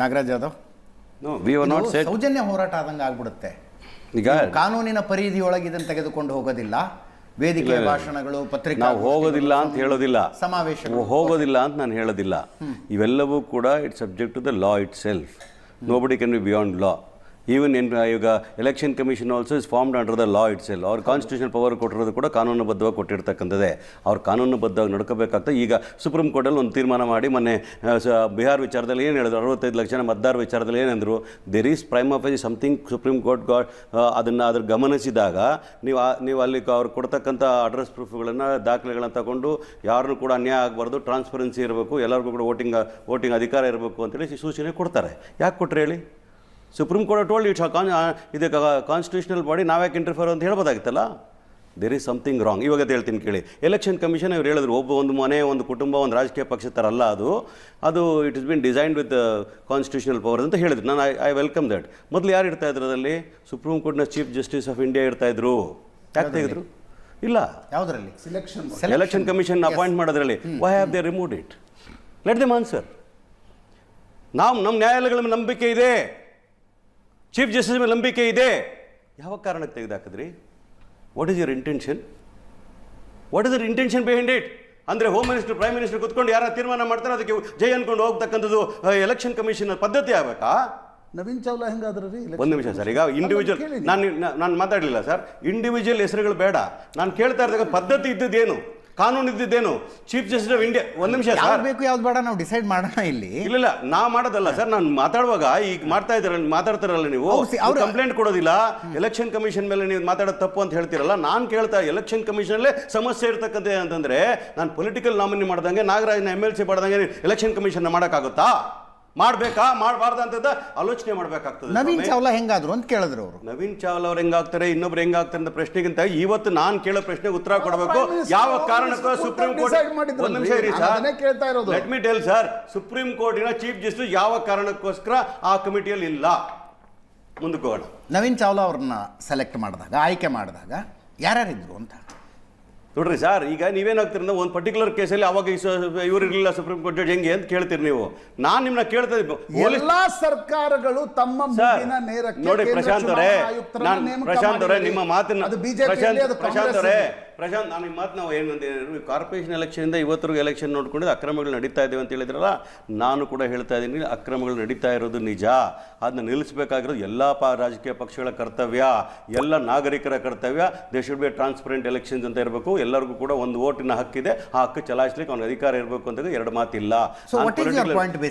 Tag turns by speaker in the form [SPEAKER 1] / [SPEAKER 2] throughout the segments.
[SPEAKER 1] ನಾಗರಾಜ್ ಯಾದವ್, ಸೌಜನ್ಯ ಹೋರಾಟ ಆದಂಗೆ ಆಗ್ಬಿಡುತ್ತೆ. ಈಗ ಕಾನೂನಿನ ಪರಿಧಿಯೊಳಗೆ ಇದನ್ನು ತೆಗೆದುಕೊಂಡು ಹೋಗೋದಿಲ್ಲ. ವೇದಿಕೆ ಭಾಷಣಗಳು, ಪತ್ರಿಕಾ,
[SPEAKER 2] ನಾವು ಹೋಗೋದಿಲ್ಲ ಅಂತ ಹೇಳೋದಿಲ್ಲ,
[SPEAKER 1] ಸಮಾವೇಶ
[SPEAKER 2] ಹೋಗೋದಿಲ್ಲ ಅಂತ ನಾನು ಹೇಳೋದಿಲ್ಲ. ಇವೆಲ್ಲವೂ ಕೂಡ it's subject to the law itself. Nobody can be beyond law. Even ಈಗ election commission also is formed under the law itself. ಅವ್ರ ಕಾನ್ಸ್ಟಿಟ್ಯೂಷನ್ ಪವರ್ ಕೊಟ್ಟಿರೋದು ಕೂಡ ಕಾನೂನುಬದ್ಧವಾಗಿ ಕೊಟ್ಟಿರ್ತಕ್ಕಂಥದ್ದೇ. ಅವ್ರು ಕಾನೂನುಬದ್ಧವಾಗಿ ನಡ್ಕೋಬೇಕಾಗ್ತದೆ. ಈಗ ಸುಪ್ರೀಂ ಕೋರ್ಟಲ್ಲಿ ಒಂದು ತೀರ್ಮಾನ ಮಾಡಿ ಮೊನ್ನೆ ಬಿಹಾರ್ ವಿಚಾರದಲ್ಲಿ ಏನು ಹೇಳಿದ್ರು, 65 ಲಕ್ಷ ಮತದಾರ ವಿಚಾರದಲ್ಲಿ ಏನಂದರು, there is prime of something. Supreme court ಅದ್ರ ಗಮನಿಸಿದಾಗ ನೀವು ಅಲ್ಲಿ ಅವ್ರು ಕೊಡ್ತಕ್ಕಂಥ ಅಡ್ರೆಸ್ ಪ್ರೂಫ್ಗಳನ್ನು, ದಾಖಲೆಗಳನ್ನು ತಗೊಂಡು ಯಾರನ್ನೂ ಕೂಡ ಅನ್ಯಾಯ ಆಗಬಾರ್ದು, ಟ್ರಾನ್ಸ್ಪರೆನ್ಸಿ ಇರಬೇಕು, ಎಲ್ಲರಿಗೂ ಕೂಡ ವೋಟಿಂಗ್ ಅಧಿಕಾರ ಇರಬೇಕು ಅಂತೇಳಿ ಸೂಚನೆ ಕೊಡ್ತಾರೆ. ಯಾಕೆ ಕೊಟ್ಟರೆ ಹೇಳಿ? ಸುಪ್ರೀಂ ಕೋರ್ಟ್ ಟೋಲ್ಡ್ ಇಟ್ಸ್ ಇದು ಕಾನ್ಸ್ಟಿಟ್ಯೂಷನಲ್ ಬಾಡಿ, ನಾವ್ಯಾಕೆ ಇಂಟರ್ಫಿಯರ್ ಅಂತ ಹೇಳ್ಬೋದಾಗಿತ್ತಲ್ಲ. There is something wrong. ಇವಾಗ ಹೇಳ್ತೀನಿ ಕೇಳಿ. ಎಲೆಕ್ಷನ್ ಕಮಿಷನ್ ಅವ್ರು ಹೇಳಿದ್ರು, ಒಂದು ಮನೆ, ಒಂದು ಕುಟುಂಬ, ಒಂದು ರಾಜಕೀಯ ಪಕ್ಷ ಥರ ಅಲ್ಲ ಅದು it is been designed with constitutional power ಅಂತ ಹೇಳಿದ್ರು. ನಾನು ಐ ವೆಲ್ಕಮ್ ದಟ್. ಮೊದಲು ಯಾರು ಇರ್ತಾ ಇದ್ರು ಅದರಲ್ಲಿ? ಸುಪ್ರೀಂ ಕೋರ್ಟ್ನ ಚೀಫ್ ಜಸ್ಟಿಸ್ ಆಫ್ ಇಂಡಿಯಾ ಇರ್ತಾ ಇದ್ರು. ಯಾಕೆ ತೆಗೆದ್ರು? ಇಲ್ಲ.
[SPEAKER 1] ಯಾವುದರಲ್ಲಿ?
[SPEAKER 2] ಎಲೆಕ್ಷನ್ ಕಮಿಷನ್ ಅಪಾಯಿಂಟ್ ಮಾಡೋದ್ರಲ್ಲಿ. Why have they removed it? Let them answer. ನಮ್ಮ ನ್ಯಾಯಾಲಯಗಳ ಮೇಲೆ ನಂಬಿಕೆ ಇದೆ, ಚೀಫ್ ಜಸ್ಟಿಸ್ ಮೇಲೆ ನಂಬಿಕೆ ಇದೆ. ಯಾವ ಕಾರಣಕ್ಕೆ ತೆಗೆದಾಕಿದ್ರಿ? What is your intention? What is their intention behind it? ಅಂದರೆ ಹೋಮ್ ಮಿನಿಸ್ಟರ್, ಪ್ರೈಮ್ ಮಿನಿಸ್ಟರ್ ಕುತ್ಕೊಂಡು ಯಾರು ತೀರ್ಮಾನ ಮಾಡ್ತಾರೆ ಅದಕ್ಕೆ ಜೈ ಅನ್ಕೊಂಡು ಹೋಗ್ತಕ್ಕಂಥದ್ದು ಎಲೆಕ್ಷನ್ ಕಮಿಷನ್ ಪದ್ಧತಿ ಆಗಬೇಕಾ?
[SPEAKER 3] ನವೀನ್ ಚಾವ್ಲಾ ಹೆಂಗಾದ್ರೆ ರೀ?
[SPEAKER 2] ಒಂದು ನಿಮಿಷ ಸರ್. ಈಗ ಇಂಡಿವಿಜುವಲ್ ನಾನು ಮಾತಾಡಲಿಲ್ಲ ಸರ್. ಇಂಡಿವಿಜುವಲ್ ಹೆಸರುಗಳು ಬೇಡ. ನಾನು ಕೇಳ್ತಾ ಇದ್ದಾಗ ಪದ್ಧತಿ ಇದ್ದದ್ದೇನು, ಕಾನೂನು ಇದ್ದಿದ್ದೇನು? Chief justice of India. ಒಂದು ನಿಮಿಷ,
[SPEAKER 1] ಯಾವ್ದು ಬೇಕು ಯಾವ್ದು ಬೇಡ ನಾವು ಡಿಸೈಡ್ ಮಾಡೋಣ ಇಲ್ಲಿ.
[SPEAKER 2] ಇಲ್ಲ ನಾವು ಮಾಡೋದಲ್ಲ ಸರ್. ನಾನು ಮಾತಾಡುವಾಗ ಈಗ ಮಾತಾಡ್ತಾರಲ್ಲ ನೀವು, ಅವ್ರು ಕಂಪ್ಲೇಂಟ್ ಕೊಡೋದಿಲ್ಲ, ಎಲೆಕ್ಷನ್ ಕಮಿಷನ್ ಮೇಲೆ ನೀವು ಮಾತಾಡೋದು ತಪ್ಪು ಅಂತ ಹೇಳ್ತೀರಲ್ಲ. ನಾನು ಕೇಳ್ತಾ ಎಲೆಕ್ಷನ್ ಕಮಿಷನಲ್ಲೇ ಸಮಸ್ಯೆ ಇರ್ತಕ್ಕಂಥ ಅಂತಂದ್ರೆ, ನಾನು ಪೊಲಿಟಿಕಲ್ ನಾಮಿನಿ ಮಾಡ್ದಂಗೆ, ನಾಗರಾಜ್ನ MLC ಮಾಡ್ದಂಗೆ ಎಲೆಕ್ಷನ್ ಕಮಿಷನ್ ಮಾಡೋಕ್ಕಾಗುತ್ತಾ? ಮಾಡಬೇಕಾ, ಮಾಡಬಾರ್ದು ಅಂತ ಆಲೋಚನೆ ಮಾಡಬೇಕಾಗ್ತದೆ.
[SPEAKER 1] ನವೀನ್ ಚಾವ್ಲಾ ಹೆಂಗಾದ್ರು ಅಂತ ಕೇಳಿದ್ರು ಅವರು.
[SPEAKER 2] ನವೀನ್ ಚಾವ್ಲಾ ಅವ್ರು ಹೆಂಗಾಗ್ತಾರೆ, ಇನ್ನೊಬ್ರು ಹೆಂಗಾಗ್ತಾರೆ ಅಂತ ಪ್ರಶ್ನೆಗಿಂತ ಇವತ್ತು ನಾನು ಕೇಳೋ ಪ್ರಶ್ನೆಗೆ ಉತ್ತರ ಕೊಡಬೇಕು. ಯಾವ ಕಾರಣಕ್ಕೂ ಸುಪ್ರೀಂ ಕೋರ್ಟ್, ಒಂದು ನಿಮಿಷ ಇರಿ sir, let me tell sir, supreme ಕೋರ್ಟಿನ ಚೀಫ್ ಜಸ್ಟಿಸ್ ಯಾವ ಕಾರಣಕ್ಕೋಸ್ಕರ ಆ ಕಮಿಟಿಯಲ್ಲಿ ಇಲ್ಲ. ಮುಂದಕ್ಕೆ ಹೋಗೋಣ.
[SPEAKER 1] ನವೀನ್ ಚಾವ್ಲಾ ಅವ್ರನ್ನ ಸೆಲೆಕ್ಟ್ ಮಾಡಿದಾಗ, ಆಯ್ಕೆ ಮಾಡಿದಾಗ ಯಾರ್ಯಾರಿದ್ರು ಅಂತ
[SPEAKER 2] ನೋಡ್ರಿ ಸರ್. ಈಗ ನೀವೇನಾಗ್ತೀರ, ಒಂದು ಪರ್ಟಿಕ್ಯುಲರ್ ಕೇಸಲ್ಲಿ ಅವಾಗ ಇವರು ಇರಲಿಲ್ಲ ಸುಪ್ರೀಂ ಕೋರ್ಟ್ ಜಡ್ಜ್, ಹೆಂಗೆ ಅಂತ ಕೇಳ್ತೀರಿ ನೀವು. ನಾನು ನಿಮ್ಮನ್ನ ಕೇಳ್ತಾ ಇದ್ದೆ,
[SPEAKER 3] ಎಲ್ಲಾ ಸರ್ಕಾರಗಳು ತಮ್ಮ
[SPEAKER 2] ನೋಡಿ ಪ್ರಶಾಂತ್ ಅವರೇ, ನಿಮ್ಮ ಮಾತನ್ನ ಪ್ರಶಾಂತ್ ನಾನು ನಿಮ್ಮ ಮಾತು, ನಾವು ಏನಂತ ಕಾರ್ಪೊರೇಷನ್ ಎಲೆಕ್ಷನಿಂದ ಇವತ್ತರೆಗೂ ಎಲೆಕ್ಷನ್ ನೋಡ್ಕೊಂಡಿದ್ದು ಅಕ್ರಮಗಳು ನಡೀತಾ ಇದ್ದೇವೆ ಅಂತ ಹೇಳಿದ್ರಲ್ಲ. ನಾನು ಕೂಡ ಹೇಳ್ತಾ ಇದ್ದೀನಿ, ಅಕ್ರಮಗಳು ನಡೀತಾ ಇರೋದು ನಿಜ. ಅದನ್ನ ನಿಲ್ಲಿಸಬೇಕಾಗಿರೋದು ಎಲ್ಲ ರಾಜಕೀಯ ಪಕ್ಷಗಳ ಕರ್ತವ್ಯ, ಎಲ್ಲ ನಾಗರಿಕರ ಕರ್ತವ್ಯ. They should be transparent elections ಅಂತ ಇರಬೇಕು. ಎಲ್ಲರಿಗೂ ಕೂಡ ಒಂದು ವೋಟಿನ ಹಕ್ಕಿದೆ, ಆ ಹಕ್ಕು ಚಲಾಯಿಸಲಿಕ್ಕೆ ಅವನ ಅಧಿಕಾರ ಇರಬೇಕು ಅಂತ ಎರಡು ಮಾತಿಲ್ಲ.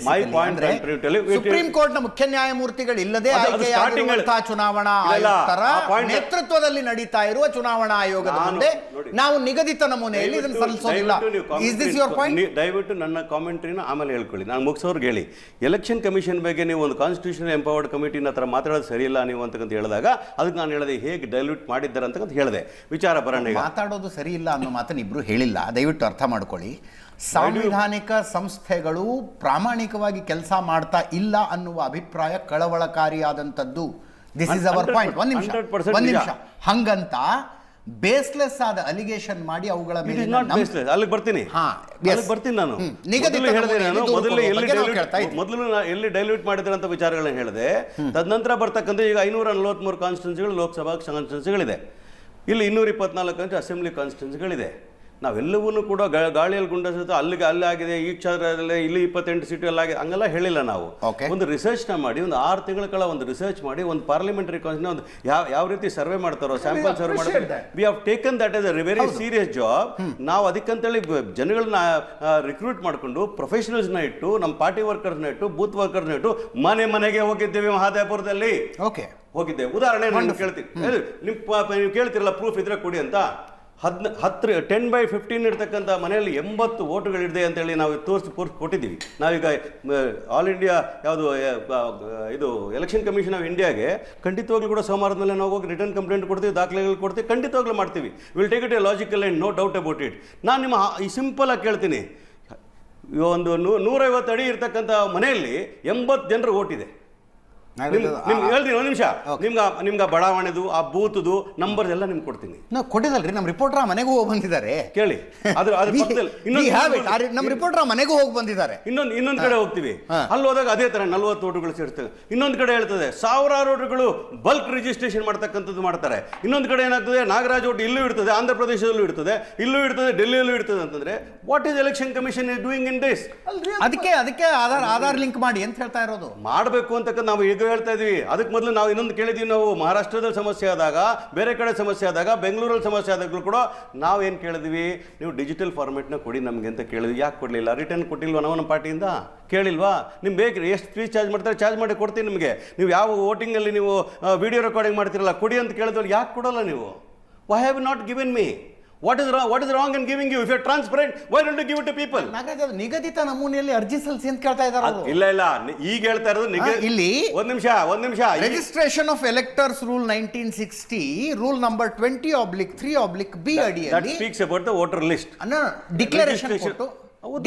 [SPEAKER 1] ಸುಪ್ರೀಂ ಕೋರ್ಟ್ ನ ಮುಖ್ಯ ನ್ಯಾಯಮೂರ್ತಿಗಳು ಇಲ್ಲದೆ ಚುನಾವಣಾ ಆಯುಕ್ತರ ನೇತೃತ್ವದಲ್ಲಿ ನಡೀತಾ ಇರುವ ಚುನಾವಣಾ ಆಯೋಗದ ಮುಂದೆ ನಾವು ನಿಗದಿತ ನಮೂನೆಯಲ್ಲಿ ಇದನ್ನು ಸಲ್ಲಿಸೋದಿಲ್ಲ.
[SPEAKER 2] ದಯವಿಟ್ಟು ನನ್ನ ಕಾಮೆಂಟ್ರಿನ ಆಮೇಲೆ ಹೇಳ್ಕೊಳ್ಳಿ, ನಾನು ಮುಗಿಸೋರ್ಗೆ ಹೇಳಿ. ಎಲೆಕ್ಷನ್ ಕಮಿಷನ್ ಬಗ್ಗೆ ನೀವು ಒಂದು ಕಾನ್ಸ್ಟಿಟ್ಯೂಷನ್ ಎಂಪವರ್ಡ್ ಕಮಿಟಿನ ಹತ್ರ ಮಾತಾಡೋದು ಸರಿಯಿಲ್ಲ ನೀವು ಅಂತಕ್ಕಂತ ಹೇಳಿದಾಗ, ಅದಕ್ಕೆ ನಾನು ಹೇಳಿದೆ ಹೇಗೆ ಡೈಲ್ಯೂಟ್ ಮಾಡಿದ್ದಾರೆ ಅಂತಕ್ಕಂತ ಹೇಳಿದೆ. ವಿಚಾರ ಬರೋಣ.
[SPEAKER 1] ಮಾತಾಡೋದು ಸರಿ ಇಲ್ಲ ಅನ್ನೋ ಮಾತನ್ನು ಇಬ್ರು ಹೇಳಿಲ್ಲ, ದಯವಿಟ್ಟು ಅರ್ಥ ಮಾಡ್ಕೊಳ್ಳಿ. ಸಾಂವಿಧಾನಿಕ ಸಂಸ್ಥೆಗಳು ಪ್ರಾಮಾಣಿಕವಾಗಿ ಕೆಲಸ ಮಾಡ್ತಾ ಇಲ್ಲ ಅನ್ನುವ ಅಭಿಪ್ರಾಯ ಕಳವಳಕಾರಿಯಾದಂಥದ್ದು. This is our point. ಒಂದು ನಿಮಿಷ. ಹಂಗಂತ ಬೇಸ್ಲೆಸ್ ಆದ ಅಲಿಗೇಷನ್ ಮಾಡಿ ಅವುಗಳ ಮೇಲೆ
[SPEAKER 2] ಅಲ್ಲಿಗೆ ಬರ್ತೀನಿ ನಾನು. ಮೊದಲು ಎಲ್ಲಿ ಡೈಲ್ಯೂಟ್ ಮಾಡಿದ್ರೆ ಅಂತ ವಿಚಾರಗಳನ್ನ ಹೇಳಿದೆ. ತದನಂತರ ಬರ್ತಕ್ಕಂಥ ಈಗ 543 ಕಾನ್ಸ್ಟಿಟ್ಯೂನ್ಸಿಗಳು ಲೋಕಸಭಾ ಕಾನ್ಸ್ಟಿಟ್ಯೂನ್ಸಿಗಳಿದೆ. ಇಲ್ಲಿ 224 ಅಸೆಂಬ್ಲಿ ಕಾನ್ಸ್ಟಿಟ್ಯೂನ್ಸಿಗಳಿದೆ. ನಾವೆಲ್ಲವನ್ನೂ ಕೂಡ ಗಾಳಿಯಲ್ಲಿ ಗುಂಡಸು ಅಲ್ಲಿಗೆ ಅಲ್ಲಾಗಿದೆ, ಈ ಕ್ಷೇತ್ರದಲ್ಲಿ ಇಲ್ಲಿ 28 ಸೀಟು ಎಲ್ಲ ಆಗಿದೆ ಹಂಗೆಲ್ಲ ಹೇಳಿಲ್ಲ ನಾವು. ಒಂದು ರಿಸರ್ಚ್ನ ಮಾಡಿ, ಒಂದು 6 ತಿಂಗಳ ಕಾಲ ಒಂದು ರಿಸರ್ಚ್ ಮಾಡಿ, ಒಂದು ಪಾರ್ಲಿಮೆಂಟರಿ ಕಾನ್ಸ್ಟಿಟ್ಯೂನ್ಸಿ ಒಂದು ಯಾವ ರೀತಿ ಸರ್ವೆ ಮಾಡ್ತಾರೋ, ಸ್ಯಾಂಪಲ್ ಸರ್ವೆ ಮಾಡ್ತಾರೆ. We have taken that is a very serious job. ನಾವು ಅದಕ್ಕಂತೇಳಿ ಜನಗಳನ್ನ ರಿಕ್ರೂಟ್ ಮಾಡಿಕೊಂಡು, ಪ್ರೊಫೆಷನಲ್ಸ್ನ ಇಟ್ಟು, ನಮ್ಮ ಪಾರ್ಟಿ ವರ್ಕರ್ಸ್ನ ಇಟ್ಟು, ಬೂತ್ ವರ್ಕರ್ಸ್ನ ಇಟ್ಟು ಮನೆಗೆ ಹೋಗಿದ್ದೇವೆ. ಮಹದೇವಪುರದಲ್ಲಿ ಹೋಗಿದ್ದೇವೆ. ಉದಾಹರಣೆ ನಾನು ಕೇಳ್ತೀನಿ, ನೀವು ಕೇಳ್ತಿರಲ್ಲ ಪ್ರೂಫ್ ಇದ್ರೆ ಕೊಡಿ ಅಂತ. 10/15 ಇರ್ತಕ್ಕಂಥ ಮನೆಯಲ್ಲಿ 80 ವೋಟುಗಳಿದೆ ಅಂತೇಳಿ ನಾವು ತೋರಿಸಿ ಕೊಟ್ಟಿದ್ದೀವಿ. ನಾವೀಗ ಆಲ್ ಇಂಡಿಯಾ ಇದು ಎಲೆಕ್ಷನ್ ಕಮಿಷನ್ ಆಫ್ ಇಂಡಿಯಾಗೆ ಖಂಡಿತವಾಗ್ಲೂ ಕೂಡ ಸೋಮವಾರದ ಮೇಲೆ ನಾವು ಹೋಗಿ ರಿಟರ್ನ್ ಕಂಪ್ಲೇಂಟ್ ಕೊಡ್ತೀವಿ, ದಾಖಲೆಗಳು ಕೊಡ್ತೀವಿ, ಖಂಡಿತವಾಗ್ಲೂ ಮಾಡ್ತೀವಿ. Will take it a logical and no doubt about it. ನಾನು ನಿಮ್ಮ ಈ ಸಿಂಪಲ್ ಆಗಿ ಕೇಳ್ತೀನಿ, ಒಂದು 150 ಅಡಿ ಇರ್ತಕ್ಕಂಥ ಮನೆಯಲ್ಲಿ 80 ಜನರು ಓಟಿದೆ. ಹೇಳ್ತೀನಿ ಒಂದು ನಿಮಿಷ. ನಿಮ್ಗೆ ಬಡಾವಣೆದು ಆ ಬೂತದು ನಂಬರ್ ಎಲ್ಲ ನಿಮ್ಗೆ ಕೊಡ್ತೀನಿ.
[SPEAKER 1] ನಾವು ಕೊಟ್ಟಿದಲ್ರಿ, ನಮ್ಮ ರಿಪೋರ್ಟರ್ ಮನೆಗೂ ಹೋಗಿ ಬಂದಿದ್ದಾರೆ.
[SPEAKER 2] ಕೇಳಿ, ಅದ್ರ ಪಕ್ಕದಲ್ಲಿ
[SPEAKER 1] ನಮ್ಮ ರಿಪೋರ್ಟರ್ ಮನೆಗೂ ಹೋಗಿ ಬಂದಿದ್ದಾರೆ.
[SPEAKER 2] ಇನ್ನೊಂದು ಕಡೆ ಹೋಗ್ತೀವಿ, ಅಲ್ಲಿ ಹೋದಾಗ ಅದೇ ತರ 40 ವೋಟುಗಳು ಸೇರ್ತವೆ. ಇನ್ನೊಂದು ಕಡೆ ಹೇಳ್ತದೆ ಸಾವಿರಾರು ವೋಟುಗಳು ಬಲ್ಕ್ ರಿಜಿಸ್ಟ್ರೇಷನ್ ಮಾಡ್ತಕ್ಕಂಥದ್ದು ಮಾಡ್ತಾರೆ. ಇನ್ನೊಂದು ಕಡೆ ಏನಾಗ್ತದೆ, ನಾಗರಾಜ್ ವೋಟ್ ಇಲ್ಲೂ ಇರ್ತದೆ, ಆಂಧ್ರ ಪ್ರದೇಶದಲ್ಲೂ ಇರ್ತದೆ, ಇಲ್ಲೂ ಇರ್ತದೆ, ಡೆಲ್ಲಿಯಲ್ಲೂ ಇರ್ತದೆ ಅಂತಂದ್ರೆ what is election commission is doing in this?
[SPEAKER 1] ಅದಕ್ಕೆ ಆಧಾರ್ ಲಿಂಕ್ ಮಾಡಿ ಅಂತ ಹೇಳ್ತಾ ಇರೋದು.
[SPEAKER 2] ಮಾಡಬೇಕು ಅಂತಕ್ಕಂಥ ನಾವು ಈಗ ಹೇಳ್ತಾ ಇದೀವಿ. ಅದಕ್ಕೆ ಮೊದಲು ನಾವು ಇನ್ನೊಂದು ಕೇಳಿದೀವಿ, ನಾವು ಮಹಾರಾಷ್ಟ್ರದಲ್ಲಿ ಸಮಸ್ಯೆ ಆದಾಗ, ಬೇರೆ ಕಡೆ ಸಮಸ್ಯೆ ಆದಾಗ, ಬೆಂಗಳೂರಲ್ಲಿ ಸಮಸ್ಯೆ ಆದಾಗಲೂ ಕೂಡ ನಾವೇನು ಕೇಳಿದ್ವಿ, ನೀವು ಡಿಜಿಟಲ್ ಫಾರ್ಮೆಟ್ನ ಕೊಡಿ ನಮಗೆ ಅಂತ ಕೇಳಿದ್ವಿ. ಯಾಕೆ ಕೊಡಲಿಲ್ಲ? ರಿಟರ್ನ್ ಕೊಟ್ಟಿಲ್ವಾ ನಾವು ನಮ್ಮ ಪಾರ್ಟಿಯಿಂದ? ಕೇಳಿಲ್ವಾ? ನಿಮ್ಗೆ ಬೇಕು ಎಷ್ಟು ಫೀಸ್ ಚಾರ್ಜ್ ಮಾಡ್ತಾರೆ ಚಾರ್ಜ್ ಮಾಡಿ ಕೊಡ್ತೀನಿ ನಿಮಗೆ. ನೀವು ಯಾವ ವೋಟಿಂಗಲ್ಲಿ ನೀವು ವಿಡಿಯೋ ರೆಕಾರ್ಡಿಂಗ್ ಮಾಡ್ತಿರಲ್ಲ, ಕೊಡಿ ಅಂತ ಕೇಳಿದ್ವಲ್ಲ, ಯಾಕೆ ಕೊಡೋಲ್ಲ ನೀವು? Why have not given me? What is wrong in giving you? If you're transparent, why don't you give it to people?
[SPEAKER 1] Nagaraj, ಅದು ನಿಗದಿತ ನಮೂನೆಯಲ್ಲಿ ಅರ್ಜಿ ಸಲ್ಲಿಸಿ ಅಂತ ಕೇಳ್ತಾ ಇದ್ದಾರೆ ಅವರು.
[SPEAKER 2] ಇಲ್ಲ ಈಗ ಹೇಳ್ತಾ ಇರೋದು
[SPEAKER 1] ಇಲ್ಲಿ
[SPEAKER 2] ಒಂದ್ ನಿಮಿಷ
[SPEAKER 1] registration of electors rule 1960 rule number 20/3/B ಅಡಿಯಲ್ಲಿ
[SPEAKER 2] that speaks about the voter list.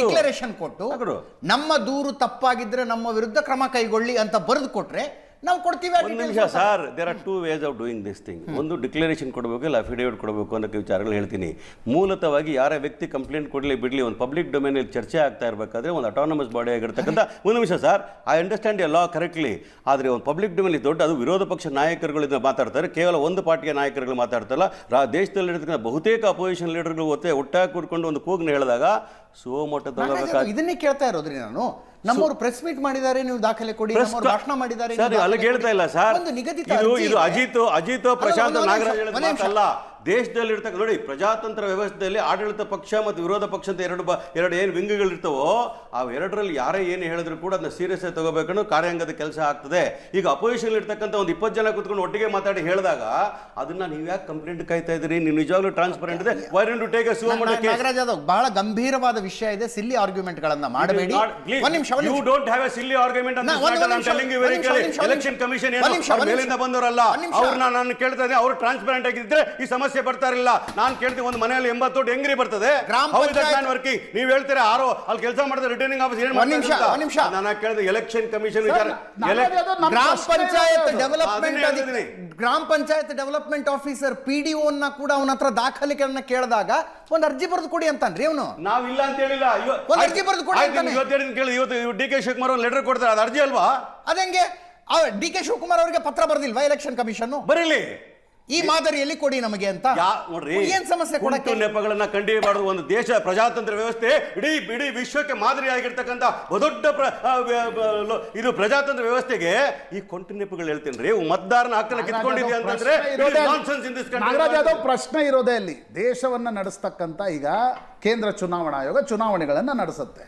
[SPEAKER 1] Declaration ಕೊಟ್ಟು ನಮ್ಮ ದೂರು ತಪ್ಪಾಗಿದ್ರೆ ನಮ್ಮ ವಿರುದ್ಧ ಕ್ರಮ ಕೈಗೊಳ್ಳಿ ಅಂತ ಬರೆದು ಕೊಟ್ರೆ ನಾವು ಕೊಡ್ತೀವಿ.
[SPEAKER 2] ಒಂದು ನಿಮಿಷ sir, there are 2 ways of doing this thing. ಒಂದು ಡಿಕ್ಲರೇಷನ್ ಕೊಡಬೇಕು, ಇಲ್ಲ ಅಫಿಡೇವಿಟ್ ಕೊಡಬೇಕು ಅನ್ನೋ ವಿಚಾರಗಳು ಹೇಳ್ತೀನಿ. ಮೂಲತಃವಾಗಿ ಯಾರೇ ವ್ಯಕ್ತಿ ಕಂಪ್ಲೇಂಟ್ ಕೊಡಲಿ ಬಿಡಲಿ, ಒಂದು ಪಬ್ಲಿಕ್ ಡೊಮೇನಲ್ಲಿ ಚರ್ಚೆ ಆಗ್ತಾ ಇರಬೇಕಾದ್ರೆ ಒಂದು ಅಟಾನಮಸ್ ಬಾಡಿ ಆಗಿರ್ತಕ್ಕಂಥ, ಒಂದು ನಿಮಿಷ sir, I understand a law correctly, ಆದರೆ ಒಂದು ಪಬ್ಲಿಕ್ ಡೊಮೇನಲ್ಲಿ ದೊಡ್ಡ ಅದು ವಿರೋಧ ಪಕ್ಷ ನಾಯಕರುಗಳಿಂದ ಮಾತಾಡ್ತಾರೆ, ಕೇವಲ ಒಂದು ಪಾರ್ಟಿಯ ನಾಯಕರುಗಳು ಮಾತಾಡ್ತಾರಲ್ಲ, ದೇಶದಲ್ಲಿರ್ತಕ್ಕಂಥ ಬಹುತೇಕ ಅಪೋಸಿಷನ್ ಲೀಡರ್ಗಳು ಒಟ್ಟಾಗಿ ಕೂಡ್ಕೊಂಡು ಒಂದು ಕೂಗ್ನ ಹೇಳಿದಾಗ ಸುಮೋಟ ತಗೋಬೇಕಾಗಿ
[SPEAKER 1] ಇದನ್ನೇ ಕೇಳ್ತಾ ಇರೋದ್ರಿ ನಾನು. ನಮ್ಮವರು ಪ್ರೆಸ್ ಮೀಟ್ ಮಾಡಿದ್ದಾರೆ, ನೀವು ದಾಖಲೆ ಕೊಡಿ, ಭಾಷಣ ಮಾಡಿದ್ದಾರೆ
[SPEAKER 2] ಸರ್. ಅಲ್ಲಿಗೆ ಹೇಳ್ತಾ ಇಲ್ಲ ಸರ್, ಇದು ಅಜಿತ್ ಪ್ರಶಾಂತ್ ನಾಗರಾಜ್ ಹೇಳಿದ ಮಾತಲ್ಲ. ದೇಶದಲ್ಲಿರ್ತಕ್ಕ ನೋಡಿ, ಪ್ರಜಾತಂತ್ರ ವ್ಯವಸ್ಥೆಯಲ್ಲಿ ಆಡಳಿತ ಪಕ್ಷ ಮತ್ತು ವಿರೋಧ ಪಕ್ಷ ಅಂತ ಎರಡು ಏನು ವಿಂಗಗಳಿರ್ತವೋ, ಅವೆರಡರಲ್ಲಿ ಯಾರೇ ಏನು ಹೇಳಿದ್ರು ಕೂಡ ಅದನ್ನ ಸೀರಿಯಸ್ ಆಗಿ ತಗೋಬೇಕನ್ನೋ ಕಾರ್ಯಾಂಗದ ಕೆಲಸ ಆಗ್ತದೆ. ಈಗ ಅಪೋಸಿಷನ್ ಇರ್ತಕ್ಕಂಥ ಒಂದು 20 ಜನ ಕೂತ್ಕೊಂಡು ಒಟ್ಟಿಗೆ ಮಾತಾಡಿ ಹೇಳಿದಾಗ ಅದನ್ನ ನೀವು ಯಾಕೆ ಕಂಪ್ಲೇಂಟ್ ಕಾಯ್ತಾ ಇದ್ದೀರಿ? ನೀವು ನಿಜವಾಗ್ಲೂ ಟ್ರಾನ್ಸ್ಪರೆಂಟ್ ಇದೆ. Why don't you take a suo motu case?
[SPEAKER 1] Nagaraj, ಅದು ಬಹಳ ಗಂಭೀರವಾದ ವಿಷಯ ಇದೆ. ಸಿಲ್ಲಿ ಆರ್ಗ್ಯುಮೆಂಟ್ ಗಳನ್ನ ಮಾಡಬೇಡಿ.
[SPEAKER 2] You don't have a silly argument ಅಂತ telling you very clearly. Election commission ಏನು ಮೇಲಿಂದ ಬಂದವರಲ್ಲ, ಅವ್ರನ್ನ ನಾನು ಕೇಳ್ತಾ ಇದ್ದೆ, ಅವರು ಟ್ರಾನ್ಸ್ಪರೆಂಟ್ ಆಗಿದ್ರೆ ಈ ಸಮಸ್ಯೆ ಬರ್ತಾ ಇರಲಿಲ್ಲ. ನಾನು ಕೇಳ್ತೀನಿ, ಒಂದು ಮನೆಯಲ್ಲಿ 80 ವೋಟ್ ಹೆಂಗ್ರಿ ಬರ್ತದೆ? ವರ್ಕಿಂಗ್ ನೀವು ಹೇಳ್ತೀರಾ, ಯಾರೋ ಅಲ್ಲಿ ಕೆಲಸ ಮಾಡಿದ್ರೆ ರಿಟರ್ನಿಂಗ್ ಆಫೀಸ್ ಏನು ಮಾಡ್ತಾರೆ? ನಾನು ಕೇಳಿದೆ ಎಲೆಕ್ಷನ್ ಕಮಿಷನ್ ವಿಚಾರ.
[SPEAKER 1] ಗ್ರಾಮ ಪಂಚಾಯತ್ ಡೆವಲಪ್ಮೆಂಟ್ ಆಫೀಸರ್ PDO ಕೂಡ ಅವನ ಹತ್ರ ದಾಖಲೆಗಳನ್ನ ಕೇಳಿದಾಗ ಒಂದು ಅರ್ಜಿ ಬರೆದು ಕೊಡಿ ಅಂತಾನ್ರಿ ಅವನು.
[SPEAKER 2] ನಾವಿಲ್ಲ ಅಂತ ಹೇಳಿಲ್ಲ,
[SPEAKER 1] ಒಂದು ಅರ್ಜಿ ಬರೆದು ಕೊಡಿ ಅಂತಾನೆ.
[SPEAKER 2] ಇವತ್ತು DK ಶಿವಕುಮಾರ್ ಒಂದು ಲೆಟರ್ ಕೊಡ್ತಾರೆ, ಅದು ಅರ್ಜಿ ಅಲ್ವಾ?
[SPEAKER 1] ಅದಂಗೆ DK ಶಿವಕುಮಾರ್ ಅವರಿಗೆ ಪತ್ರ ಬರೆದಿಲ್ವಾ ಎಲೆಕ್ಷನ್ ಕಮಿಷನ್?
[SPEAKER 2] ಬರೀಲಿ,
[SPEAKER 1] ಈ ಮಾದರಿಯಲ್ಲಿ ಕೊಡಿ ನಮಗೆ ಅಂತ.
[SPEAKER 2] ನೋಡ್ರಿ,
[SPEAKER 1] ಏನ್ ಸಮಸ್ಯೆ? ಕೊಡಕ್ಕೆ
[SPEAKER 2] ನೆಪಗಳನ್ನ ಕಂಡುಹಿಡಿಯಬಾರದು. ಒಂದು ದೇಶ ಪ್ರಜಾತಂತ್ರ ವ್ಯವಸ್ಥೆ ಇಡೀ ವಿಶ್ವಕ್ಕೆ ಮಾದರಿ ಆಗಿರ್ತಕ್ಕಂಥ ದೊಡ್ಡ ಇದು ಪ್ರಜಾತಂತ್ರ ವ್ಯವಸ್ಥೆಗೆ ಈ ಕೊಂಟು ನೆಪಗಳು ಹೇಳ್ತೇನೆ. ಮತದಾರನ ಹಕ್ಕನ್ನು ಕಿತ್ಕೊಂಡಿದೆ ಅಂತಂದ್ರೆ
[SPEAKER 3] ಪ್ರಶ್ನೆ ಇರೋದೇ ಅಲ್ಲಿ. ದೇಶವನ್ನ ನಡೆಸ್ತಕ್ಕಂಥ ಈಗ ಕೇಂದ್ರ ಚುನಾವಣಾ ಆಯೋಗ ಚುನಾವಣೆಗಳನ್ನ ನಡೆಸುತ್ತೆ.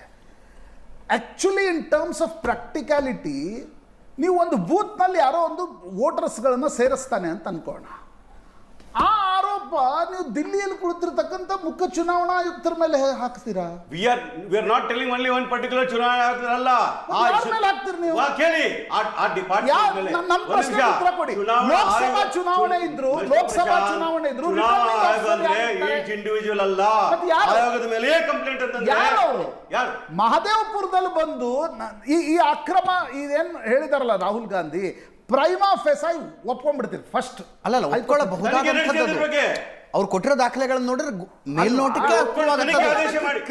[SPEAKER 3] Actually in terms of practicality, ನೀವು ಒಂದು ಬೂತ್ನಲ್ಲಿ ಯಾರೋ ಒಂದು ವೋಟರ್ಸ್ಗಳನ್ನ ಸೇರಿಸ್ತಾನೆ ಅಂತ ಅನ್ಕೋಣ. ಆ ಆರೋಪ ನೀವು ದಿಲ್ಲಿಯಲ್ಲಿ ಕುಳಿತಿರ್ತಕ್ಕಂಥ ಮುಖ್ಯ ಚುನಾವಣಾ ಆಯುಕ್ತರ ಮೇಲೆ ಹಾಕ್ತೀರಾ?
[SPEAKER 2] we are not telling only one particular ಚುನಾವಣಾ ಆಯುಕ್ತರಲ್ಲ.
[SPEAKER 3] ಹಾಕ್ತೀರಿ ನೀವು?
[SPEAKER 2] ಕೇಳಿ, ಆ ಡಿಪಾರ್ಟ್ಮೆಂಟ್ ಮೇಲೆ
[SPEAKER 3] ನನ್ನ ಪ್ರಶ್ನೆ ಉತ್ತರ ಕೊಡಿ. ಲೋಕಸಭಾ ಚುನಾವಣೆ ಇದ್ರು
[SPEAKER 2] ಚುನಾವಣಾ ಆಯೋಗ ಅಂದ್ರೆ ಈಚ್ ಇಂಡಿವಿಜುವಲ್ ಅಲ್ಲ, ಆಯೋಗದ ಮೇಲೆ ಕಂಪ್ಲೇಂಟ್ ಅಂತಂದ್ರೆ
[SPEAKER 3] ಯಾರು? ಮಹದೇವಪುರದಲ್ಲಿ ಬಂದು ಈ ಅಕ್ರಮ ಇದೇನ್ ಹೇಳಿದಾರಲ್ಲ ರಾಹುಲ್ ಗಾಂಧಿ, ಪ್ರೈಮಾ ಫೆಸೈ ಒಪ್ಕೊಂಡ್ಬಿಡ್ತೀರಿ ಫಸ್ಟ್.
[SPEAKER 1] ಅಲ್ಲ, ಅವ್ರು ಕೊಟ್ಟಿರೋ ದಾಖಲೆಗಳನ್ನು ನೋಡಿದ್ರೆ ಮೇಲ್ನೋಟಕ್ಕೆ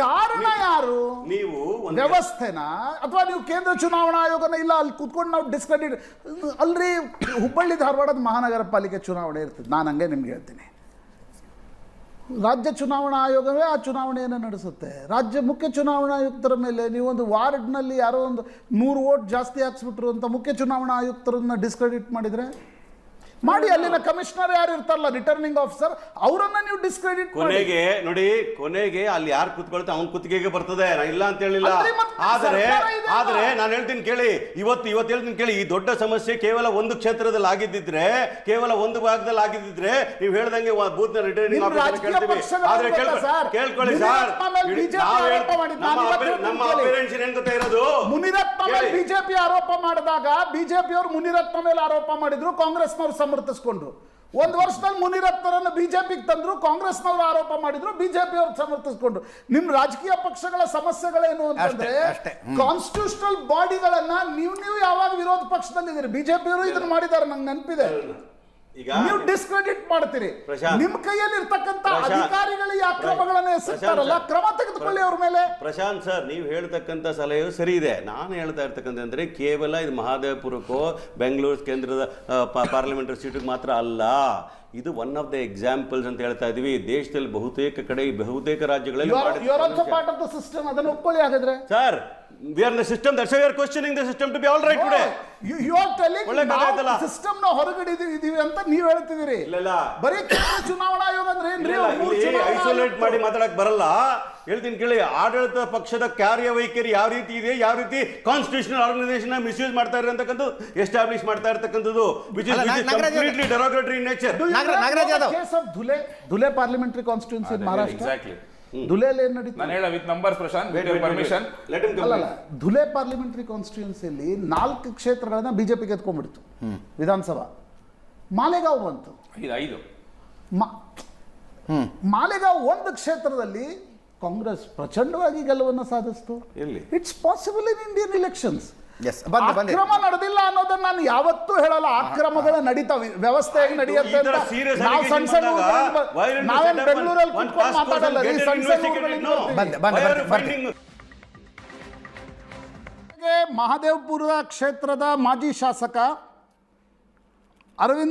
[SPEAKER 3] ಕಾರಣ ಯಾರು? ನೀವು ವ್ಯವಸ್ಥೆನ ಅಥವಾ ನೀವು ಕೇಂದ್ರ ಚುನಾವಣಾ ಆಯೋಗನ? ಇಲ್ಲ, ಅಲ್ಲಿ ಕುತ್ಕೊಂಡು ನಾವು ಡಿಸ್ಕ್ರೆಡಿಟ್. ಅಲ್ರಿ, ಹುಬ್ಬಳ್ಳಿ ಧಾರವಾಡದ ಮಹಾನಗರ ಪಾಲಿಕೆ ಚುನಾವಣೆ ಇರ್ತದೆ. ನಾನು ಹಂಗೆ ನಿಮ್ಗೆ ಹೇಳ್ತೀನಿ, ರಾಜ್ಯ ಚುನಾವಣಾ ಆಯೋಗವೇ ಆ ಚುನಾವಣೆಯನ್ನು ನಡೆಸುತ್ತೆ. ರಾಜ್ಯ ಮುಖ್ಯ ಚುನಾವಣಾ ಆಯುಕ್ತರ ಮೇಲೆ ನೀವೊಂದು ವಾರ್ಡ್ನಲ್ಲಿ ಯಾರೋ ಒಂದು 100 ವೋಟ್ ಜಾಸ್ತಿ ಹಾಕ್ಸ್ಬಿಟ್ರು ಅಂತ ಮುಖ್ಯ ಚುನಾವಣಾ ಆಯುಕ್ತರನ್ನ ಡಿಸ್ಕ್ರೆಡಿಟ್ ಮಾಡಿದ್ರೆ ಮಾಡಿ. ಅಲ್ಲಿನ ಕಮಿಷನರ್ ಯಾರು ಇರ್ತಾರಲ್ಲ, ರಿಟರ್ನಿಂಗ್ ಆಫೀಸರ್, ಅವರನ್ನ ನೀವು ಡಿಸ್ಕ್ರೆಡಿಟ್
[SPEAKER 2] ನೋಡಿ. ಕೊನೆಗೆ ಅಲ್ಲಿ ಯಾರು ಕುತ್ಕೊಳ್ತಾ ಅವ್ನ ಕುತ್ತಿಗೆಗೆ ಬರ್ತದೆ. ನಾ ಇಲ್ಲ ಅಂತ ಹೇಳಿಲ್ಲ, ಆದ್ರೆ ನಾನು ಹೇಳ್ತೀನಿ ಕೇಳಿ, ಇವತ್ತು ಹೇಳ್ತೀನಿ ಕೇಳಿ, ಈ ದೊಡ್ಡ ಸಮಸ್ಯೆ ಕೇವಲ ಒಂದು ಕ್ಷೇತ್ರದಲ್ಲಿ ಆಗಿದ್ದಿದ್ರೆ, ಕೇವಲ ಒಂದು ಭಾಗದಲ್ಲಿ ಆಗಿದ್ದಿದ್ರೆ ನೀವು ಹೇಳ್ದಂಗೆ ಬೂತ್ ನ ರಿಟರ್ನಿಂಗ್ ಆಫೀಸರ್ ಕೇಳ್ತೀವಿ. ಆದ್ರೆ ಕೇಳ್ಕೊಳ್ಳಿ ಸರ್, ನಮ್ಮ ಅಪೇರೆನ್ಷನ್ ಏನ್ ಗೊತ್ತಾ ಇರೋದು?
[SPEAKER 3] ಮುನಿರತ್ನ ಮೇಲೆ ಬಿಜೆಪಿ ಆರೋಪ ಮಾಡಿದಾಗ ಬಿಜೆಪಿ ಅವರು ಮುನಿರತ್ನ ಮೇಲೆ ಆರೋಪ ಮಾಡಿದ್ರು, ಕಾಂಗ್ರೆಸ್ನವರು ಸಮರ್ಥಿಸಿಕೊಂಡ್ರು. ಒಂದು ವರ್ಷದಲ್ಲಿ ಮುನಿರತ್ನರನ್ನು ಬಿಜೆಪಿಗೆ ತಂದ್ರು, ಕಾಂಗ್ರೆಸ್ನವರು ಆರೋಪ ಮಾಡಿದ್ರು, ಬಿಜೆಪಿ ಅವರು ಸಮರ್ಥಿಸಿಕೊಂಡ್ರು. ನಿಮ್ ರಾಜಕೀಯ ಪಕ್ಷಗಳ ಸಮಸ್ಯೆಗಳೇನು ಅಂತಂದ್ರೆ ಕಾನ್ಸ್ಟಿಟ್ಯೂಷನಲ್ ಬಾಡಿಗಳನ್ನ ನೀವು ಯಾವಾಗ ವಿರೋಧ ಪಕ್ಷದಲ್ಲಿದ್ದೀರಿ, ಬಿಜೆಪಿಯವರು ಇದನ್ನ ಮಾಡಿದ್ದಾರೆ, ನಂಗೆ ನೆನಪಿದೆ.
[SPEAKER 2] ಈಗ
[SPEAKER 3] ನೀವು ಡಿಸ್ಕ್ರೆಡಿಟ್ ಮಾಡ್ತೀರಿ.
[SPEAKER 2] ಪ್ರಶಾಂತ್,
[SPEAKER 3] ನಿಮ್ ಕೈಯಲ್ಲಿ ಇರ್ತಕ್ಕಂಥ
[SPEAKER 2] ಪ್ರಶಾಂತ್,
[SPEAKER 3] ಅಧಿಕಾರಿಗಳಿಗೆ ಆ ಕ್ರಮಗಳನ್ನ ಎಸಗ್ತಾರಲ್ಲ, ಕ್ರಮ ತೆಗೆದುಕೊಳ್ಳಿ ಅವ್ರ ಮೇಲೆ.
[SPEAKER 2] ಪ್ರಶಾಂತ್ ಸರ್, ನೀವು ಹೇಳ್ತಕ್ಕಂಥ ಸಲಹೆಯು ಸರಿ ಇದೆ. ನಾನು ಹೇಳ್ತಾ ಇರ್ತಕ್ಕಂಥ ಅಂದರೆ ಕೇವಲ ಇದು ಮಹಾದೇವಪುರಕ್ಕೋ ಬೆಂಗಳೂರು ಕೇಂದ್ರದ ಪಾರ್ಲಿಮೆಂಟರಿ ಸೀಟಿಗೆ ಮಾತ್ರ ಅಲ್ಲ. ಇದು ಒನ್ ಆಫ್ ದ ಎಕ್ಸಾಂಪಲ್ಸ್ ಅಂತ ಹೇಳ್ತಾ ಇದೀವಿ. ದೇಶದಲ್ಲಿ ಬಹುತೇಕ ರಾಜ್ಯಗಳಲ್ಲಿ
[SPEAKER 3] you are also part of the system. ಅದನ್ನು ಒಪ್ಕೊಳ್ಳಿ ಹಾಗಾದ್ರೆ.
[SPEAKER 2] Sir, we are in the system, that's why we are questioning the system to be all right today.
[SPEAKER 3] You are telling
[SPEAKER 2] ಒಳ್ಳೆ ಕಥೆ ಆಯ್ತಲ್ಲ.
[SPEAKER 3] ಸಿಸ್ಟಮ್ ನ ಹೊರಗಡೆ ಇದೀವಿ ಅಂತ ನೀವು ಹೇಳ್ತಿದ್ದೀರಿ.
[SPEAKER 2] ಇಲ್ಲ
[SPEAKER 3] ಬರೀ ಕೇಂದ್ರ ಚುನಾವಣಾ ಆಯೋಗ ಅಂದ್ರೆ ಏನ್ರಿ?
[SPEAKER 2] ಐಸೋಲೇಟ್ ಮಾಡಿ ಮಾತಾಡಕ್ ಬರಲ್ಲ. ಹೇಳ್ತೀನಿ ಕೇಳಿ, ಆಡಳಿತ ಪಕ್ಷದ ಕಾರ್ಯವೈಖರಿ ಯಾವ ರೀತಿ ಇದೆ, ಯಾವ ರೀತಿ ಕಾನ್ಸ್ಟಿಟ್ಯೂಷನಲ್ ಆರ್ಗನೈಸೇಷನ್ ಮಿಸ್ಯೂಸ್ ಮಾಡ್ತಾ ಇರತಕ್ಕಂಥದ್ದು ಎಸ್ಟಾಬ್ಲಿಷ್ ಮಾಡ್ತಾ ಇರತಕ್ಕಂಥದ್ದು which is completely derogatory in nature.
[SPEAKER 1] Nagaraj Yadav,
[SPEAKER 3] case of Dhule parliamentary constituency in Maharashtra.
[SPEAKER 4] Exactly.
[SPEAKER 3] ಧುಲೆಯಲ್ಲಿ ಏನ್ ನಡೀತು?
[SPEAKER 4] ನಾನು ಹೇಳ with numbers Prashant, with permission.
[SPEAKER 3] ಅಲ್ಲ, ಧುಲೆ ಪಾರ್ಲಿಮೆಂಟರಿ ಕಾನ್ಸ್ಟಿಟ್ಯೂನ್ಸಿಯಲ್ಲಿ 4 ಕ್ಷೇತ್ರಗಳನ್ನ ಬಿಜೆಪಿ ಗೆದ್ಕೊಂಡ್ಬಿಡ್ತು ವಿಧಾನಸಭಾ. ಮಾಲೆಗಾಂವ್ ಬಂತು
[SPEAKER 4] 5.
[SPEAKER 3] ಮಾಲೆಗಾಂವ್ ಒಂದು ಕ್ಷೇತ್ರದಲ್ಲಿ ಕಾಂಗ್ರೆಸ್ ಪ್ರಚಂಡವಾಗಿ ಗೆಲುವನ್ನು ಸಾಧಿಸಿತು.
[SPEAKER 2] ಎಲ್ಲಿ?
[SPEAKER 3] It's possible in Indian elections. ಅಕ್ರಮ ನಡೆದಿಲ್ಲ ಅನ್ನೋದನ್ನ ನಾನು ಯಾವತ್ತೂ ಹೇಳಲ್ಲ. ಅಕ್ರಮಗಳ ನಡೀತಾವೆ, ವ್ಯವಸ್ಥೆಯಾಗಿ ನಡೆಯುತ್ತೆ ಅಂತ ನಾವು ಸಣ್ಣ ಸಣ್ಣ ನಾವೇನು ಬೆಂಗಳೂರಲ್ಲಿ ಕುತ್ಕೊಂಡು ಮಾತಾಡಲ್ಲ ರೀ. ಸಣ್ಣ ಸಣ್ಣ ಮಹಾದೇವಪುರ ಕ್ಷೇತ್ರದ ಮಾಜಿ ಶಾಸಕ ಅರವಿಂದ್